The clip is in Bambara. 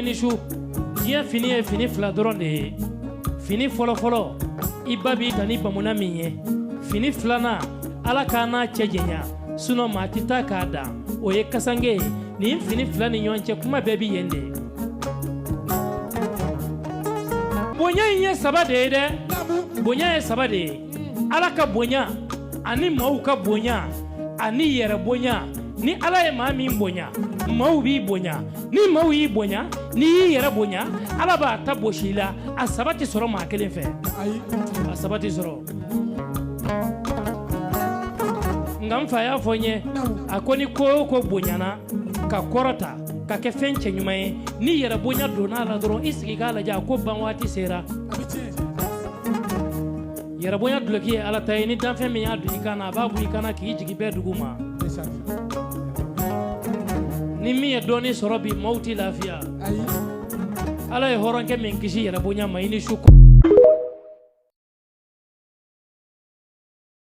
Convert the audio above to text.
ni su diɲɛ fini ye fini fila dɔrɔn de ye. Fini fɔlɔfɔlɔ i ba b'i ta ni bamuna min ye. Fini filanan Ala k'a n'a cɛ jɛnya sinon maa tɛ taa k'a dan o ye kasange ye. Nin fini fila ni ɲɔgɔn cɛ kuma bɛɛ bi yen de. Bonya in ye saba de ye dɛ. Bonya ye saba de ye. Ala ka bonya ani maaw ka bonya ani yɛrɛ bonya. Ni Ala ye maa min bonya maaw b'i bonya. Ni maaw y'i bonya ni y'i yɛrɛ bonya Ala b'a ta bosi la a saba tɛ sɔrɔ maa kelen fɛ. A saba tɛ sɔrɔ. Nka n fa y'a fɔ n ye a ko ni ko o ko bonyana ka kɔrɔta ka kɛ fɛn cɛ ɲuman ye ni yɛrɛ bonya donna la dɔrɔn i sigi k'a lajɛ a ko ban waati sera. Yɛrɛ bonya duloki ye Ala ta ye ni danfɛn min y'a don i kan na a b'a bɔ i kan na k'i jigi bɛɛ dugu ma. Ni min ye dɔɔnin sɔrɔ bi maaw tɛ lafiya. Ala ye hɔrɔnkɛ min kisi yɛrɛ bonya ma i ni su